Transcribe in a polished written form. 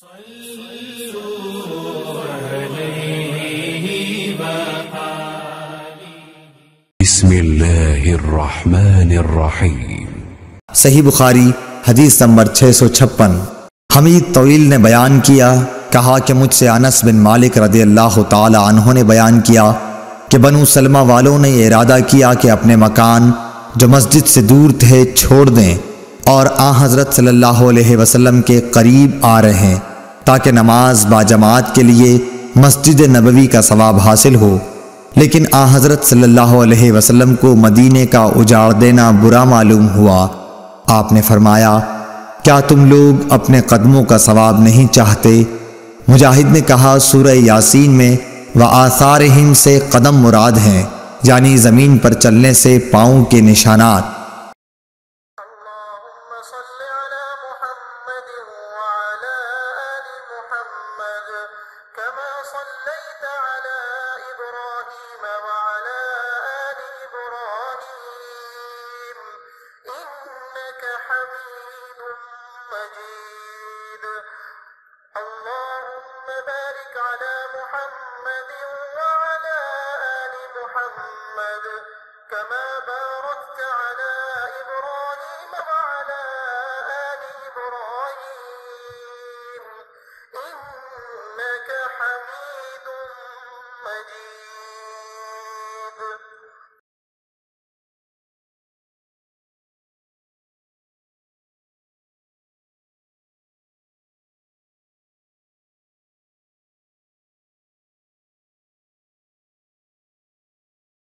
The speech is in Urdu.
بسم اللہ الرحمن الرحیم۔ صحیح بخاری حدیث نمبر 656۔ حمید طویل نے بیان کیا، کہا کہ مجھ سے انس بن مالک رضی اللہ تعالی عنہ نے بیان کیا کہ بنو سلمہ والوں نے یہ ارادہ کیا کہ اپنے مکان جو مسجد سے دور تھے چھوڑ دیں اور حضرت صلی اللہ علیہ وسلم کے قریب آ رہے ہیں تاکہ نماز باجماعت کے لیے مسجد نبوی کا ثواب حاصل ہو، لیکن حضرت صلی اللہ علیہ وسلم کو مدینے کا اجاڑ دینا برا معلوم ہوا۔ آپ نے فرمایا، کیا تم لوگ اپنے قدموں کا ثواب نہیں چاہتے؟ مجاہد نے کہا، سورہ یاسین میں وآثارہم سے قدم مراد ہیں، یعنی زمین پر چلنے سے پاؤں کے نشانات۔ اللہم صل علی محمد وعلی آل محمد کما صلیت علی ابراہیم وعلی آل ابراہیم انک حمید مجید۔ اللہم بارک علی محمد وعلی آل محمد كما باركت على